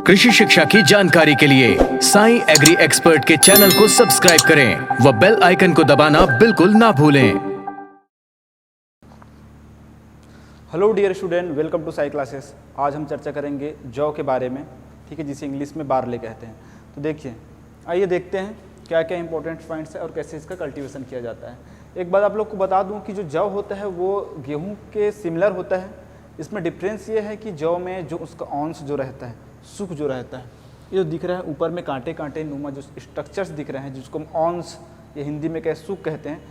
कृषि शिक्षा की जानकारी के लिए साई एग्री एक्सपर्ट के चैनल को सब्सक्राइब करें व बेल आइकन को दबाना बिल्कुल ना भूलें। Hello dear student, welcome to Sai classes. आज हम चर्चा करेंगे जौ के बारे में, ठीक है, जिसे इंग्लिश में बार्ले कहते हैं। तो देखिए, आइए देखते हैं क्या क्या इंपॉर्टेंट पॉइंट्स है और कैसे इसका कल्टीवेशन किया जाता है। एक बात आप लोग को बता दूं कि जो जौ होता है वो गेहूं के सिमिलर होता है। इसमें डिफरेंस ये है कि जौ में जो उसका ऑन्स जो रहता है, सुख जो रहता है, ये जो दिख रहा है ऊपर में कांटे कांटे नुमा जो स्ट्रक्चर्स दिख रहे हैं, जिसको हम ऑन्स या हिंदी में क्या सुख कहते हैं,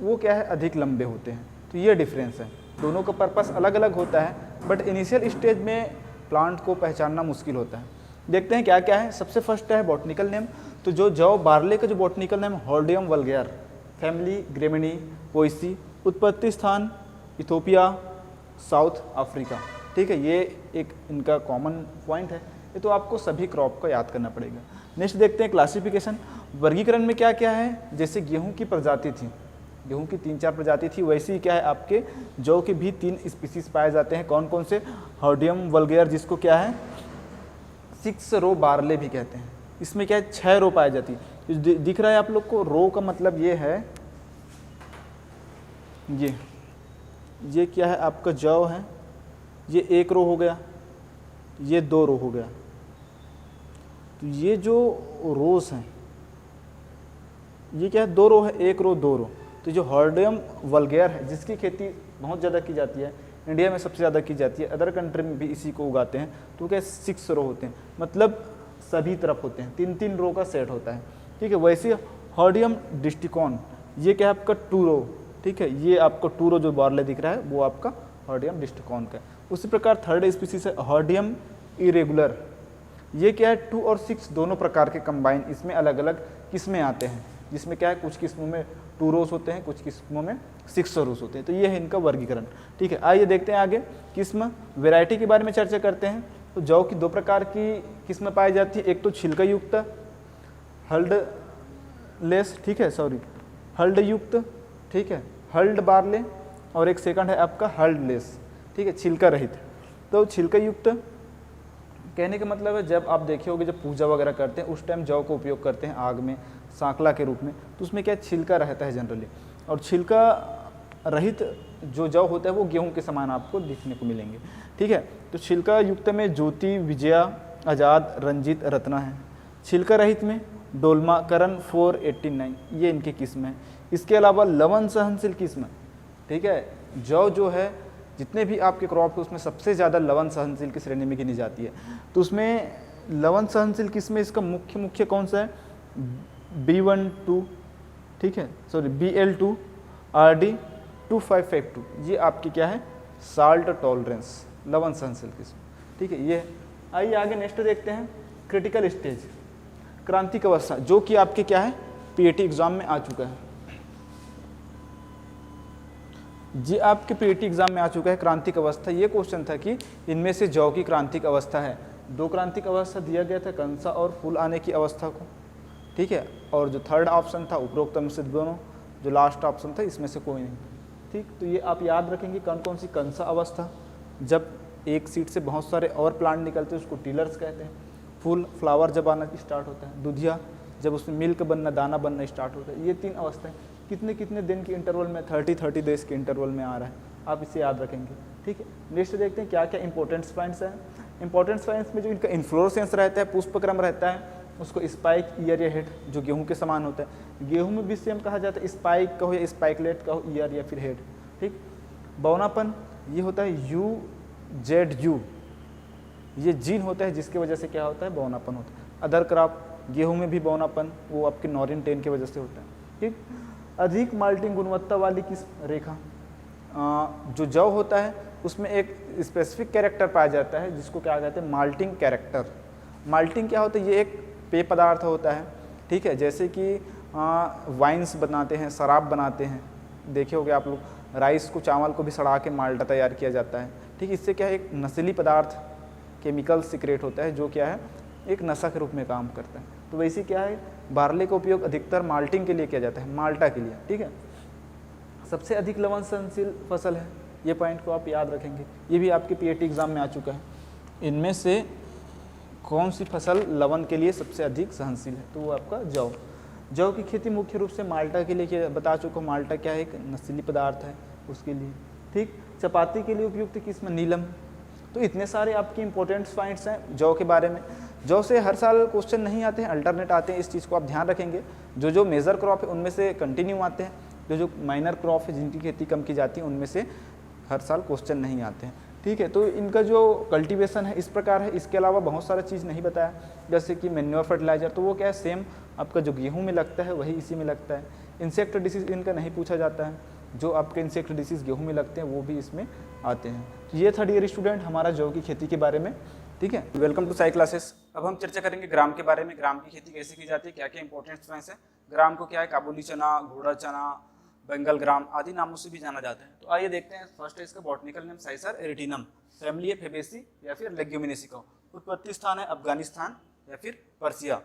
वो क्या है अधिक लंबे होते हैं। तो ये डिफरेंस है, दोनों का पर्पस अलग अलग होता है, बट इनिशियल स्टेज में प्लांट को पहचानना मुश्किल होता है। देखते हैं क्या क्या है। सबसे फर्स्ट है बॉटनिकल नेम। तो जो जौ बार्ले का जो botanical name Hordeum vulgare, family Gramineae Poaceae, उत्पत्ति स्थान इथोपिया, साउथ अफ्रीका, ठीक है, ये एक इनका कॉमन पॉइंट है। ये तो आपको सभी क्रॉप को याद करना पड़ेगा। नेक्स्ट देखते हैं क्लासिफिकेशन। वर्गीकरण में क्या क्या है, जैसे गेहूं की प्रजाति थी, गेहूं की 3-4 प्रजाति थी, वैसे ही क्या है आपके जौ के भी 3 स्पीसीज पाए जाते हैं। कौन कौन से? हॉर्डियम वल्गेयर, जिसको क्या है 6 रो बार्ले भी कहते हैं। इसमें क्या है 6 रो पाई जाती है। दिख रहा है आप लोग को, रो का मतलब ये है, ये क्या है आपका जौ है, ये 1 रो हो गया, ये 2 रो हो गया। तो ये जो रोज हैं ये क्या है 2 रो है, 1 रो 2 रो। तो जो हॉर्डियम वल्गेयर है, जिसकी खेती बहुत ज़्यादा की जाती है, इंडिया में सबसे ज़्यादा की जाती है, अदर कंट्री में भी इसी को उगाते हैं, तो क्या 6 रो होते हैं, मतलब सभी तरफ होते हैं, 3-3 रो का सेट होता है, ठीक है। वैसे हॉर्डियम डिस्टिकॉन, ये क्या है आपका 2 रो, ठीक है, ये आपको 2 रो जो बार्ले दिख रहा है वो आपका हॉर्डियम डिस्टिकॉन का है। उसी प्रकार थर्ड स्पीसीज है हॉर्डियम इरेगुलर। ये क्या है 2 और 6 दोनों प्रकार के कंबाइन, इसमें अलग अलग किस्में आते हैं, जिसमें क्या है कुछ किस्मों में 2 रोज होते हैं, कुछ किस्मों में 6 रोज होते हैं। तो ये है इनका वर्गीकरण, ठीक है। आइए देखते हैं आगे किस्म वैरायटी के बारे में चर्चा करते हैं। तो जौ की 2 प्रकार की किस्में पाई जाती है, एक तो छिलका युक्त हल्ड लेस, ठीक है, हल्ड युक्त, ठीक है, हल्ड बार्ले, और एक सेकंड है आपका हल्ड लेस, ठीक है, छिलका रहित। तो छिलका युक्त कहने का मतलब है, जब आप देखे होगे जब पूजा वगैरह करते हैं उस टाइम जौ को उपयोग करते हैं आग में सांकला के रूप में, तो उसमें क्या छिलका रहता है जनरली। और छिलका रहित जो जौ होता है वो गेहूं के समान आपको दिखने को मिलेंगे, ठीक है। तो छिलका युक्त में ज्योति, विजया, आज़ाद, रंजित, रत्ना है। छिलका रहित में डोलमा, करण, 489, ये इनकी किस्म है। इसके अलावा लवण सहनशील किस्म, ठीक है, जौ जो है जितने भी आपके क्रॉप है उसमें सबसे ज़्यादा लवण सहनशील की श्रेणी में गिनी जाती है। तो उसमें लवण सहनशील किस्म इसका मुख्य कौन सा है, B12, ठीक है, BL2, RD 2552, ये आपकी क्या है साल्ट टॉलरेंस, लवण सहनशील किस्म, ठीक है, ये। आइए आगे नेक्स्ट देखते हैं क्रिटिकल स्टेज, क्रांतिक अवस्था, जो कि आपके क्या है PAT एग्जाम में आ चुका है। जी आपके PAT एग्जाम में आ चुका है क्रांतिक अवस्था। ये क्वेश्चन था कि इनमें से जौ की क्रांतिक अवस्था है। 2 क्रांतिक अवस्था दिया गया था, कंसा और फूल आने की अवस्था को, ठीक है, और जो थर्ड ऑप्शन था उपरोक्त में से दोनों, जो लास्ट ऑप्शन था इसमें से कोई नहीं, ठीक। तो ये आप याद रखेंगे कौन कौन सी कंसा अवस्था, जब एक सीड से बहुत सारे और प्लांट निकलते हैं उसको टीलर्स कहते हैं। फूल, फ्लावर जब आना स्टार्ट होता है। दुधिया, जब उसमें मिल्क बनना, दाना बनना स्टार्ट होता है। ये 3 अवस्थाएं कितने कितने दिन के इंटरवल में, 30 डेज के इंटरवल में आ रहा है, आप इसे याद रखेंगे, ठीक है। नेक्स्ट देखते हैं क्या क्या इंपॉर्टेंट पॉइंट्स हैं। इंपॉर्टेंट पॉइंट्स में जो इनका इन्फ्लोरेसेंस रहता है, पुष्पक्रम रहता है, उसको स्पाइक, ईयर या हेड, जो गेहूं के समान होता है। गेहूं में भी सेम कहा जाता है, स्पाइक कहो या स्पाइकलेट कहो, ईयर या फिर हेड, ठीक। बौनापन ये होता है UZU, ये जीन होता है जिसकी वजह से क्या होता है बौनापन होता है। अदर क्रॉप गेहूं में भी बौनापन वो आपके नॉरिन 10 की वजह से होता है, ठीक। अधिक माल्टिंग गुणवत्ता वाली किस्म रेखा, जो जौ होता है उसमें एक स्पेसिफिक कैरेक्टर पाया जाता है जिसको क्या कहते हैं माल्टिंग कैरेक्टर। माल्टिंग क्या होता है, ये एक पेय पदार्थ होता है, ठीक है, जैसे कि वाइन्स बनाते हैं, शराब बनाते हैं, देखे होगे आप लोग, राइस को, चावल को भी सड़ा के माल्टा तैयार किया जाता है, ठीक। इससे क्या है एक नशीली पदार्थ केमिकल सीक्रेट होता है जो क्या है एक नशा के रूप में काम करता है। तो वैसे क्या है बार्ले का उपयोग अधिकतर माल्टिंग के लिए किया जाता है, माल्टा के लिए, ठीक है। सबसे अधिक लवण सहनशील फसल है, ये पॉइंट को आप याद रखेंगे, ये भी आपके PAT एग्जाम में आ चुका है। इनमें से कौन सी फसल लवण के लिए सबसे अधिक सहनशील है? तो वो आपका जौ। जौ की खेती मुख्य रूप से माल्टा के लिए बता चुका हूँ, माल्टा क्या है, एक नशीली पदार्थ है उसके लिए। ठीक, चपाती के लिए उपयुक्त किस्म नीलम। तो इतने सारे आपके इंपॉर्टेंट पॉइंट्स हैं जौ के बारे में। जौ से हर साल क्वेश्चन नहीं आते हैं, अल्टरनेट आते हैं, इस चीज़ को आप ध्यान रखेंगे। जो मेजर क्रॉप है उनमें से कंटिन्यू आते हैं, जो माइनर क्रॉप है जिनकी खेती कम की जाती है उनमें से हर साल क्वेश्चन नहीं आते हैं। ठीक है, तो इनका जो कल्टीवेशन है इस प्रकार है। इसके अलावा बहुत सारा चीज़ नहीं बताया, जैसे कि मैन्योर फर्टिलाइजर, तो वो क्या है, सेम आपका जो गेहूं में लगता है वही इसी में लगता है। इंसेक्ट डिसीज इनका नहीं पूछा जाता है, जो आपके इंसेक्ट डिसीज गेहूं में लगते हैं वो भी इसमें आते हैं। तो ये थर्ड ईयर स्टूडेंट हमारा जौ की खेती के बारे में। ठीक है, वेलकम टू साई क्लासेस। अब हम चर्चा करेंगे ग्राम के बारे में। ग्राम की खेती कैसे की जाती है, क्या क्या इंपॉर्टेंट पॉइंट्स है। ग्राम को क्या है, काबुली चना, घोड़ा चना, बंगाल ग्राम आदि नामों से भी जाना जाता है। तो आइए देखते हैं। फर्स्ट है इसका बॉटनिकल नेम साइसर एरिटिनम, फैमिली है फेबेसी या फिर लेग्यूमिनेसी। उत्पत्ति स्थान है अफगानिस्तान या फिर पर्सिया।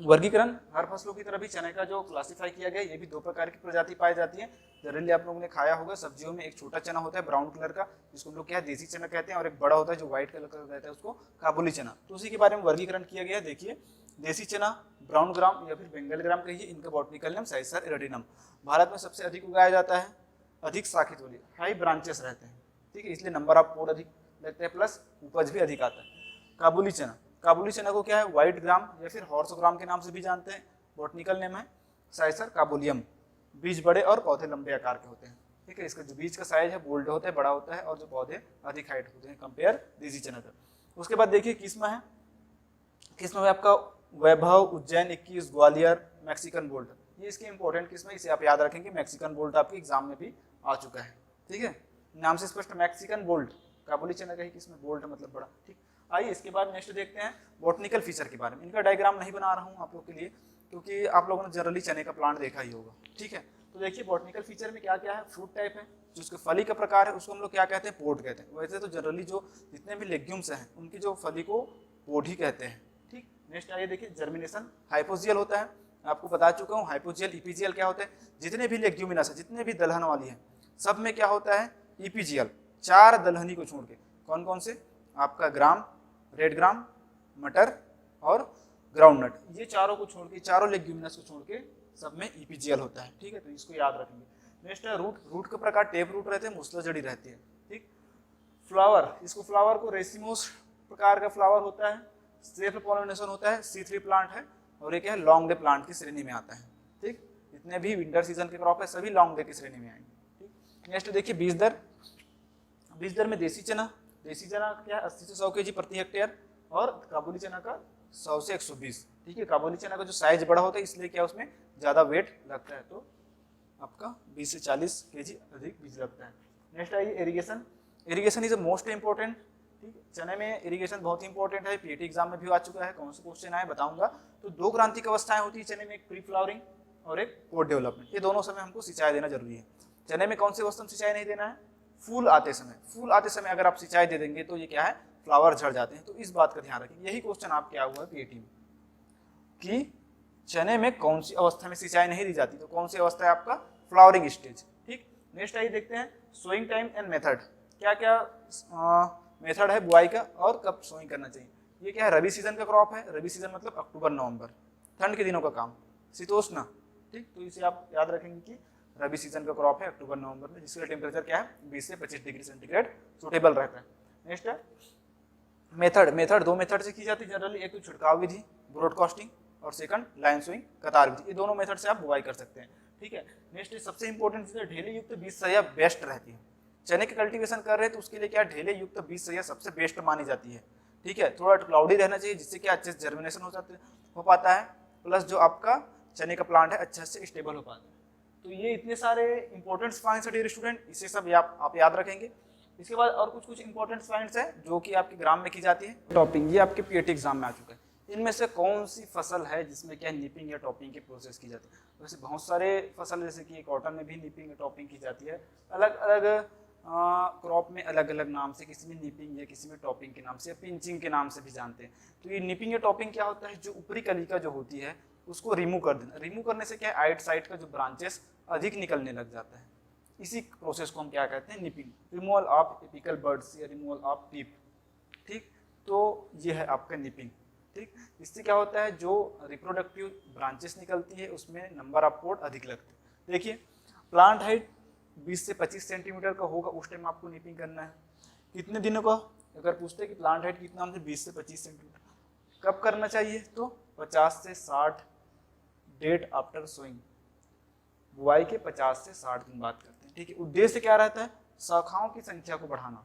वर्गीकरण, हर फसलों की तरह भी चने का जो क्लासिफाई किया गया, ये भी दो प्रकार की प्रजाति पाई जाती है। जनरली आप लोगों ने खाया होगा सब्जियों में, एक छोटा चना होता है ब्राउन कलर का, जिसको हम लोग क्या है देसी चना कहते हैं, और एक बड़ा होता है जो व्हाइट कलर का रहता है, उसको काबुली चना। तो उसी के बारे में वर्गीकरण किया गया है। देखिए, देसी चना, ब्राउन ग्राम या फिर बंगाल ग्राम कहिए, इनका बॉटनिकल नेम साइसर एरिटिनम। भारत में सबसे अधिक उगाया जाता है, अधिक शाखित वाली, हाई ब्रांचेस रहते हैं। ठीक है, इसलिए नंबर ऑफ पोड अधिक लगते हैं, प्लस उपज भी अधिक आता है। काबुली चना, काबुली चना को क्या है व्हाइट ग्राम या फिर हॉर्स ग्राम के नाम से भी जानते हैं। बॉटनिकल नेम है साइसर काबुलियम। बीज बड़े और पौधे लंबे आकार के होते हैं। ठीक है, इसका जो बीज का साइज है बोल्ड होता है, बड़ा होता है, और जो पौधे अधिक हाइट होते हैं कंपेयर देसी चना का। उसके बाद देखिए किस्म है, किस्म में आपका वैभव, उज्जैन 21, ग्वालियर, मैक्सिकन बोल्ट, ये इसकी इंपॉर्टेंट किस्म है, इसे आप याद रखेंगे। मैक्सिकन बोल्ट आपके एग्जाम में भी आ चुका है। ठीक है, नाम से स्पष्ट मैक्सिकन बोल्ट, काबुली चना का ही किस्म, बोल्ट मतलब बड़ा। ठीक, आइए इसके बाद नेक्स्ट देखते हैं बॉटनिकल फीचर के बारे में। इनका डायग्राम नहीं बना रहा हूँ आप लोग के लिए, क्योंकि आप लोगों ने जनरली चने का प्लांट देखा ही होगा। ठीक है, तो देखिए बॉटनिकल फीचर में क्या क्या है। फ्रूट टाइप है, जो उसके फली का प्रकार है उसको हम लोग क्या कहते हैं, पोड कहते हैं। वैसे तो जनरली जो जितने भी लेग्यूम्स हैं उनकी जो फली को पोड ही कहते हैं। ठीक, नेक्स्ट आइए देखिए जर्मिनेशन, हाइपोजियल होता है। आपको बता चुका हूँ हाइपोजियल इपीजियल क्या होता है। जितने भी लेग्यूमिनस है, जितने भी दलहन वाली है, सब में क्या होता है इपीजियल, 4 दलहनी को छोड़ के। कौन कौन से, आपका ग्राम, रेड ग्राम, मटर और ग्राउंडनट, ये चारों को छोड़ के, चारों लेग्यूमिनस को छोड़ के सब में ईपीजीएल होता है। ठीक है, तो इसको याद रखेंगे। नेक्स्ट है रूट, रूट का प्रकार टेप रूट रहते हैं, मूसला जड़ी रहती है। ठीक, फ्लावर, इसको फ्लावर को रेसिमोस प्रकार का फ्लावर होता है, सेल्फ पॉलिनेशन होता है, C3 प्लांट है, और एक है लॉन्ग डे प्लांट की श्रेणी में आता है। ठीक, जितने भी विंटर सीजन के क्रॉप है सभी लॉन्ग डे की श्रेणी में आएंगे। ठीक, नेक्स्ट देखिए बीज दर, बीज दर में देसी चना, देसी चना क्या है 80 से 100 kg प्रति हेक्टेयर, और काबुली चना का 100 से 120। ठीक है, काबुली चना का जो साइज बड़ा होता है इसलिए क्या उसमें ज़्यादा वेट लगता है, तो आपका 20 से 40 kg अधिक बीज लगता है। नेक्स्ट आइए irrigation, irrigation is most important. ठीक है, चने में इरिगेशन बहुत इंपॉर्टेंट है, पीएटी एग्जाम में भी आ चुका है। कौन से क्वेश्चन आए बताऊंगा। तो 2 क्रांतिक अवस्थाएं होती है चने में, एक प्री फ्लावरिंग और एक पोस्ट डेवलपमेंट। ये दोनों समय हमको सिंचाई देना जरूरी है। चने में कौन से अवस्था में सिंचाई नहीं देना है, फूल आते समय। फूल आते समय अगर आप सिंचाई दे देंगे तो ये क्या है फ्लावर झड़ जाते हैं, तो इस बात का ध्यान रखें। यही क्वेश्चन आपके आया हुआ है पीएटी में कि चने में कौन सी अवस्था में सिंचाई नहीं दी जाती, तो कौन सी अवस्था है आपका फ्लावरिंग स्टेज। ठीक, नेक्स्ट आइए देखते हैं सोइंग टाइम एंड मेथड, क्या क्या मेथड है बुआई का और कब सोइंग करना चाहिए। ये क्या है रबी सीजन का क्रॉप है, रबी सीजन मतलब अक्टूबर नवंबर, ठंड के दिनों का काम, शीतोष्ण। ठीक, तो इसे आप याद रखेंगे कि रबी सीजन का क्रॉप है अक्टूबर नवंबर में, जिसका टेम्परेचर क्या है 20 से 25 डिग्री सेंटीग्रेड सूटेबल रहता है। नेक्स्ट है मेथड, मेथड 2 मेथड से की जाती है जनरली, एक तो छिड़काव विधि ब्रॉडकास्टिंग, और सेकंड लाइन सोइंग कतार विधि। ये दोनों मेथड से आप बुआई कर सकते हैं। ठीक है, नेक्स्ट सबसे इंपॉर्टेंट चीज है ढेले युक्त बीज सया बेस्ट रहती है। चने की कल्टीवेशन कर रहे हैं तो उसके लिए क्या ढेले युक्त बीज सया सबसे बेस्ट मानी जाती है। ठीक है, थोड़ा क्लाउडी रहना चाहिए जिससे क्या अच्छे से जर्मिनेशन हो पाता है, प्लस जो आपका चने का प्लांट है अच्छे से स्टेबल हो पाता है। तो ये इतने सारे इंपॉर्टेंट पॉइंट्स है डियर स्टूडेंट, इसे सब आप याद रखेंगे। इसके बाद और कुछ इंपॉर्टेंट पॉइंट्स हैं जो कि आपके ग्राम में की जाती है। टॉपिंग, ये आपके पीएटी एग्जाम में आ चुका है। इनमें से कौन सी फसल है जिसमें क्या निपिंग या टॉपिंग की प्रोसेस की जाती है। वैसे बहुत सारे फसल जैसे कि कॉटन में भी निपिंग या टॉपिंग की जाती है, अलग अलग क्रॉप में अलग अलग नाम से, किसी में निपिंग या किसी में टॉपिंग के नाम से या पिंचिंग के नाम से भी जानते हैं। तो ये निपिंग या टॉपिंग क्या होता है, जो ऊपरी कलिका जो होती है उसको रिमूव कर देना। रिमूव करने से क्या है आइट साइड का जो ब्रांचेस अधिक निकलने लग जाता है, इसी प्रोसेस को हम क्या कहते हैं nipping, removal of apical birds या रिमूवल ऑफ टिप। ठीक, तो ये है आपका निपिंग। ठीक, इससे क्या होता है, जो रिप्रोडक्टिव ब्रांचेस निकलती है उसमें नंबर ऑफ पोड अधिक लगते हैं। देखिए प्लांट हाइट 20 से 25 सेंटीमीटर का होगा, उस टाइम आपको निपिंग करना है। कितने दिनों का, अगर पूछते हैं कि प्लांट हाइट कितना, हमसे 20 से 25 सेंटीमीटर। कब करना चाहिए, तो 50 से 60 डेट आफ्टर सोइंग, बुआई के 50 से 60 दिन बाद करते हैं। ठीक है, उद्देश्य क्या रहता है, शाखाओं की संख्या को बढ़ाना,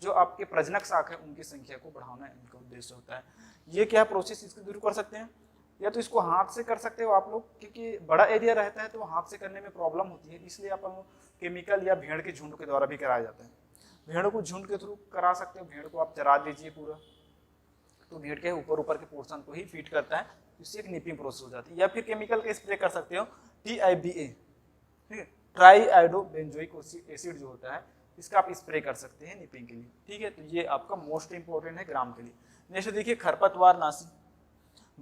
जो आपके प्रजनक शाखा है उनकी संख्या को बढ़ाना इनका उद्देश्य होता है। ये क्या प्रोसेस इसके दूर कर सकते हैं, या तो इसको हाथ से कर सकते हो आप लोग, क्योंकि बड़ा एरिया रहता है तो हाथ से करने में प्रॉब्लम होती है, इसलिए अपन केमिकल या भेड़ के झुंड के द्वारा भी कराया जाता है। भेड़ को झुंड के थ्रू करा सकते हो, भेड़ को आप चरा दीजिए पूरा, तो भेड़ के ऊपर के पोर्शन को ही फीड करता है, इससे एक निपिंग प्रोसेस हो जाती है। या फिर केमिकल का स्प्रे कर सकते हो, TIBA, ठीक है, ट्राई आइडो बेंजोइक एसिड जो होता है, इसका आप स्प्रे कर सकते हैं निपिंग के लिए। ठीक है, तो ये आपका मोस्ट इंपॉर्टेंट है ग्राम के लिए। नेक्स्ट देखिए खरपतवार नाशी,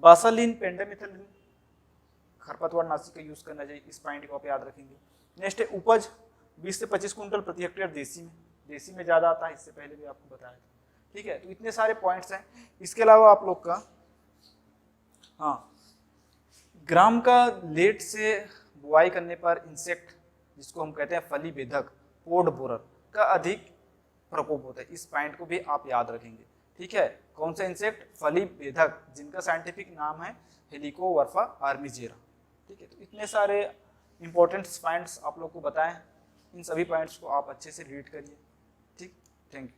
बासालिन पेंडामिथलिन, खरपतवार नाशी का यूज करना चाहिए, इस पॉइंट को आप याद रखेंगे। नेक्स्ट है उपज 20 से 25 कुंटल प्रति हेक्टेयर देसी में ज्यादा आता है, इससे पहले भी आपको बताया था। ठीक है, तो इतने सारे पॉइंट्स हैं। इसके अलावा आप लोग का ग्राम का लेट से बुआई करने पर इंसेक्ट, जिसको हम कहते हैं फली बेधक, पोड बोरर का अधिक प्रकोप होता है, इस पॉइंट को भी आप याद रखेंगे। ठीक है, कौन सा इंसेक्ट, फली बेधक, जिनका साइंटिफिक नाम है हेलिकोवर्पा आर्मिजेरा। ठीक है, तो इतने सारे इंपॉर्टेंट पॉइंट्स आप लोग को बताएं, इन सभी पॉइंट्स को आप अच्छे से रीड करिए। ठीक, थैंक यू।